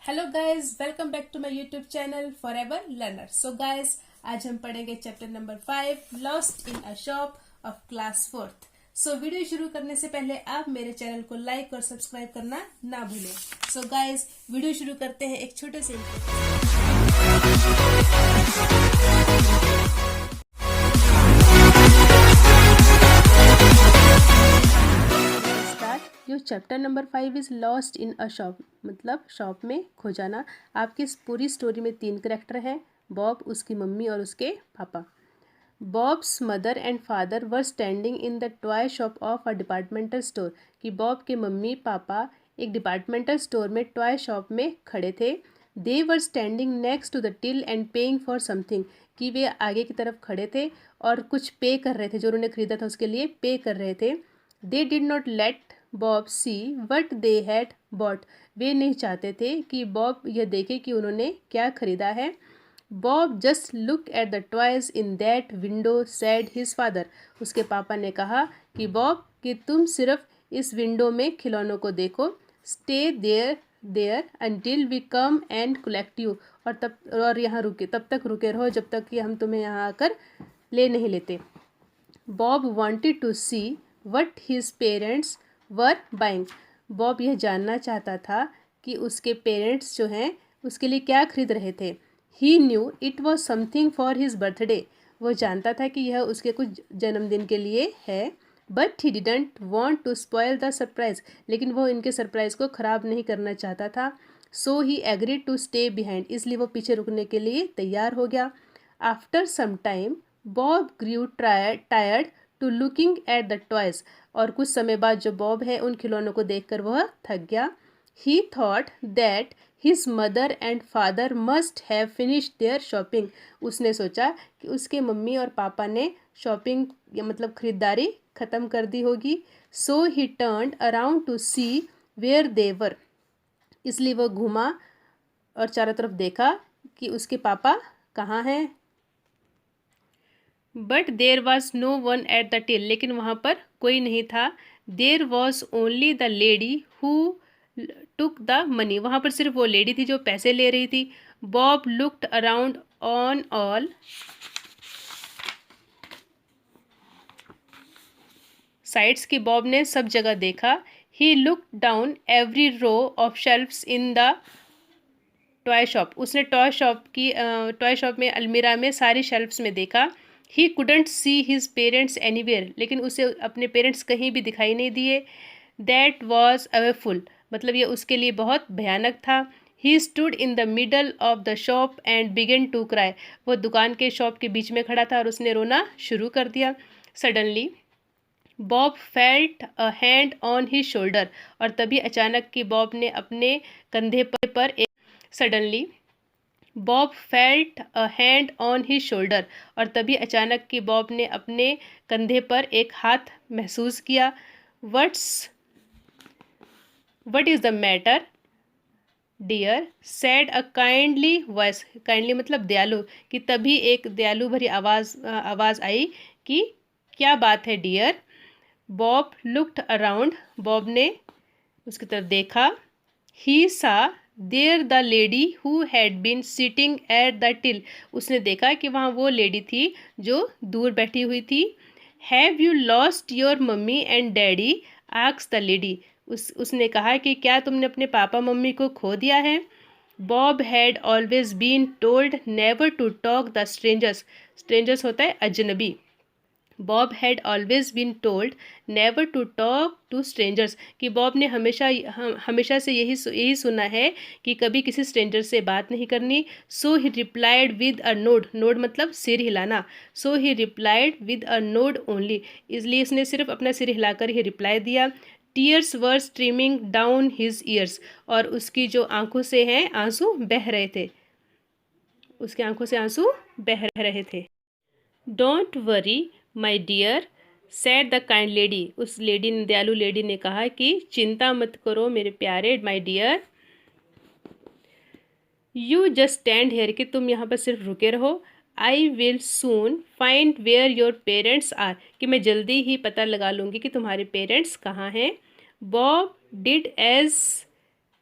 Hello guys, welcome back to my YouTube channel forever learner. So guys, आज हम पढ़ेंगे chapter number 5 lost in a shop of class 4th। So video शुरू करने से पहले आप मेरे चैनल को लाइक और सब्सक्राइब करना ना भूलें। सो गाइस, वीडियो शुरू करते हैं एक छोटे से जो chapter number 5 is lost in a shop, मतलब शॉप में खो जाना। आपकी इस पूरी स्टोरी में 3 कैरेक्टर हैं, बॉब, उसकी मम्मी और उसके papa. Bob's mother and father were standing in the toy shop of a departmental store. कि बॉब के मम्मी पापा एक डिपार्टमेंटल स्टोर में टॉय शॉप में खड़े थे। They were standing next to the till and paying for something. कि वे आगे की तरफ खड़े थे और कुछ पे कर रहे थे, जो उन्होंने खरीदा था उसके लिए पे कर रहे थे। They did not let Bob see what they had bought. वे नहीं चाहते थे कि बॉब यह देखे कि उन्होंने क्या खरीदा है। Bob just look at the toys in that window sad his father. उसके पापा ने कहा कि बॉब, कि तुम सिर्फ इस विंडो में खिलौनों को देखो। Stay there until we come and collect you. और यहाँ रुके, तब तक रुके रहो जब तक कि हम तुम्हें यहाँ आकर ले नहीं लेते। Bob wanted to see what his parents were buying. Bob यह जानना चाहता था कि उसके पेरेंट्स जो हैं उसके लिए क्या खरीद रहे थे। He knew it was something for his birthday. वो जानता था कि यह उसके कुछ जन्मदिन के लिए है। But he didn't want to spoil the surprise. लेकिन वो इनके सरप्राइज को ख़राब नहीं करना चाहता था। So he agreed to stay behind. इसलिए वो पीछे रुकने के लिए तैयार हो गया। After some time Bob grew tired to looking at the toys. और कुछ समय बाद जो बॉब है उन खिलौनों को देखकर वह थक गया। He thought that his mother and father must have finished their shopping. उसने सोचा कि उसके मम्मी और पापा ने शॉपिंग मतलब खरीदारी ख़त्म कर दी होगी। So he turned around to see where they were. इसलिए वह घूमा और चारों तरफ देखा कि उसके पापा कहाँ हैं। But there was no one at the till. लेकिन वहाँ पर कोई नहीं था। There was only the lady who took the money. वहाँ पर सिर्फ वो लेडी थी जो पैसे ले रही थी। Bob looked around on all sides. की बॉब ने सब जगह देखा। He looked down every row of shelves in the toy shop. उसने टॉय शॉप में अलमीरा में सारी शेल्फ्स में देखा। He couldn't see his parents anywhere. लेकिन उसे अपने पेरेंट्स कहीं भी दिखाई नहीं दिए। That was awful. मतलब ये उसके लिए बहुत भयानक था। He stood in the middle of the shop and began to cry. वो दुकान के शॉप के बीच में खड़ा था और उसने रोना शुरू कर दिया। Suddenly Bob felt a hand on his shoulder. और तभी अचानक कि बॉब ने अपने कंधे पर एक suddenly Bob felt a hand on his shoulder. और तभी अचानक कि बॉब ने अपने कंधे पर एक हाथ महसूस किया। What is the matter dear said a kindly voice. Kindly मतलब दयालु। कि तभी एक दयालु भरी आवाज़ आई कि क्या बात है dear. Bob looked around. Bob ने उसकी तरफ देखा। He saw there the lady who had been sitting at the till. उसने देखा कि वहाँ वो लेडी थी जो दूर बैठी हुई थी। Have you lost your mummy and daddy asked the lady. उसने कहा कि क्या तुमने अपने पापा मम्मी को खो दिया है। Bob had always been told never to talk the strangers. Strangers होता है अजनबी। Bob had always been told never to talk to strangers. कि बॉब ने हमेशा से यही सुना है कि कभी किसी स्ट्रेंजर से बात नहीं करनी। So he replied with a nod. Nod मतलब सिर हिलाना। So he replied with a nod only. इसलिए इसने सिर्फ अपना सिर हिलाकर ही रिप्लाई दिया। Tears were streaming down his ears. और उसकी जो आंखों से हैं आंसू बह रहे थे। उसकी आंखों से आंसू बह रहे थे। Don't worry my dear said the kind lady. उस लेडी ने, दयालु लेडी ने कहा कि चिंता मत करो मेरे प्यारे, my dear. You just stand here. कि तुम यहाँ पर सिर्फ रुके रहो। I will soon find where your parents are. कि मैं जल्दी ही पता लगा लूँगी कि तुम्हारे पेरेंट्स कहाँ हैं। Bob did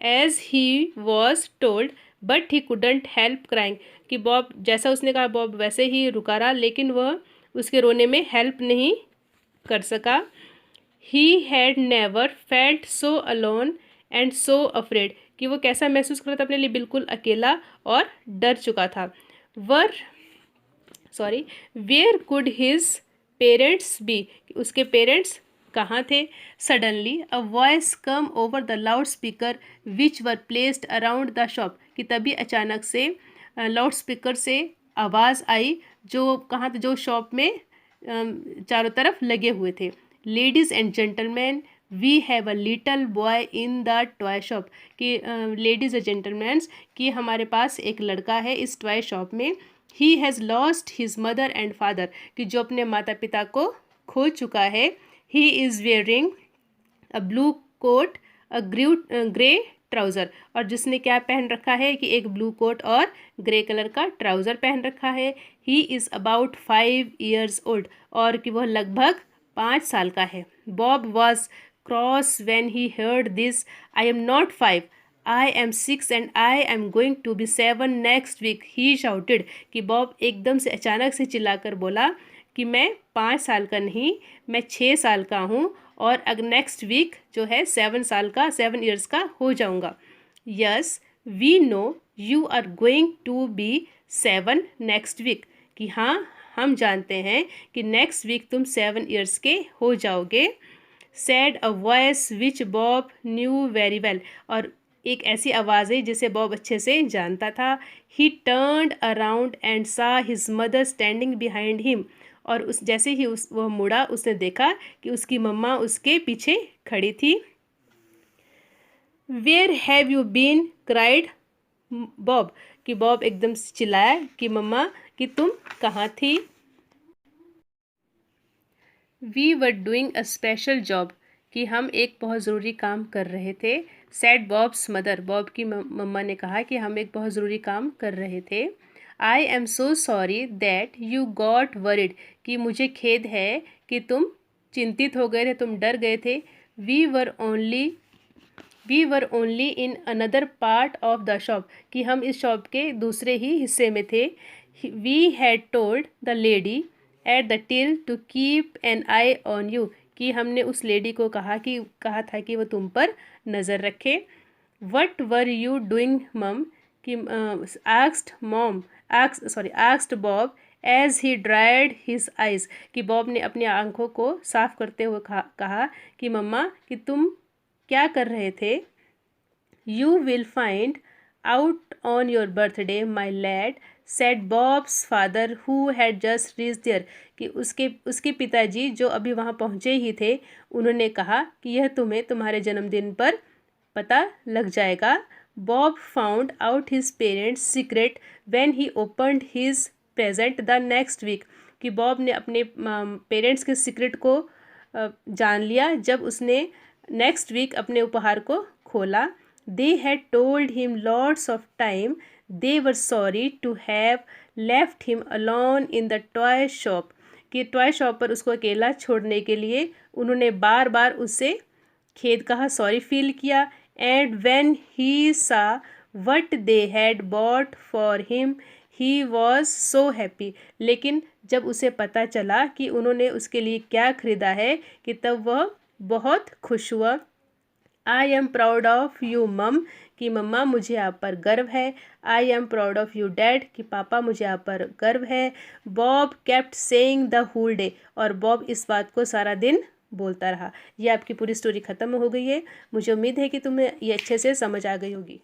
as he was told but he couldn't help crying, कि बॉब जैसा उसने कहा बॉब वैसे ही रुका रहा, लेकिन वह उसके रोने में हेल्प नहीं कर सका। He had never felt so alone and so afraid, कि वो कैसा महसूस कर रहा था अपने लिए, बिल्कुल अकेला और डर चुका था। Where could his parents be, उसके पेरेंट्स कहाँ थे। Suddenly a voice come over the loud speaker which were placed around the shop, कि तभी अचानक से लाउड स्पीकर से आवाज़ आई जो कहाँ थे, जो शॉप में चारों तरफ लगे हुए थे। Ladies and gentleman we have a little boy in the toy shop, कि लेडीज़ एंड जेंटलमैन्स, कि हमारे पास एक लड़का है इस टॉय शॉप में। He has lost his mother and father, कि जो अपने माता पिता को खो चुका है। He is wearing a blue coat a grey trouser, और जिसने क्या पहन रखा है कि एक ब्लू कोट और ग्रे कलर का ट्राउज़र पहन रखा है। He is about 5 years old, और कि वह लगभग 5 साल का है। Bob was cross when he heard this, I am not 5, I am 6 and I am going to be 7 next week, he shouted, कि बॉब एकदम से अचानक से चिल्लाकर बोला कि मैं 5 साल का नहीं, मैं 6 साल का हूँ, और अगर नेक्स्ट वीक जो है 7 years का हो जाऊँगा। Yes we know you are going to be 7 next week, कि हाँ हम जानते हैं कि नेक्स्ट वीक तुम 7 years के हो जाओगे। Sad a voice which Bob new very well, और एक ऐसी आवाज़ है जिसे बॉब अच्छे से जानता था। ही टर्न्ड अराउंड एंड सा his mother standing behind him, और उस जैसे ही वह मुड़ा उसने देखा कि उसकी मम्मा उसके पीछे खड़ी थी। Where have you been cried Bob, कि बॉब एकदम से चिल्लाया कि मम्मा कि तुम कहाँ थी। We were doing a special job, कि हम एक बहुत ज़रूरी काम कर रहे थे। सैड बॉब्स मदर, बॉब की मम्मा ने कहा कि हम एक बहुत ज़रूरी काम कर रहे थे। I am so sorry that you got worried, कि मुझे खेद है कि तुम चिंतित हो गए थे, तुम डर गए थे। We were only in another part of the shop, कि हम इस शॉप के दूसरे ही हिस्से में थे। We had told the lady at the till to keep an eye on you, कि हमने उस लेडी को कहा था कि वो तुम पर नज़र रखे। What were you doing mum, कि asked Bob as he dried his eyes, कि बॉब ने अपनी आंखों को साफ करते हुए कहा कि मम्मा कि तुम क्या कर रहे थे। You will find out on your birthday my lad, said Bob's father who had just reach there, कि उसके पिताजी जो अभी वहाँ पहुँचे ही थे, उन्होंने कहा कि यह तुम्हें तुम्हारे जन्मदिन पर पता लग जाएगा। Bob found out his parents secret when he opened his present the next week, कि बॉब ने अपने पेरेंट्स के सीक्रेट को जान लिया जब उसने नेक्स्ट वीक अपने उपहार को खोला। They had told him lots of time they were sorry to have left him alone in the toy shop, कि टॉय शॉप पर उसको अकेला छोड़ने के लिए उन्होंने बार बार उससे खेद कहा, सॉरी फील किया। एंड व्हेन ही सा what they had bot for him he was so happy, लेकिन जब उसे पता चला कि उन्होंने उसके लिए क्या खरीदा है कि तब वह बहुत खुश हुआ। I am proud of you mum, कि मम्मा मुझे आप पर गर्व है। I am proud of you dad, कि पापा मुझे आप पर गर्व है। Bob kept saying the whole day, और बॉब इस बात को सारा दिन बोलता रहा। ये आपकी पूरी स्टोरी ख़त्म हो गई है। मुझे उम्मीद है कि तुम्हें ये अच्छे से समझ आ गई होगी।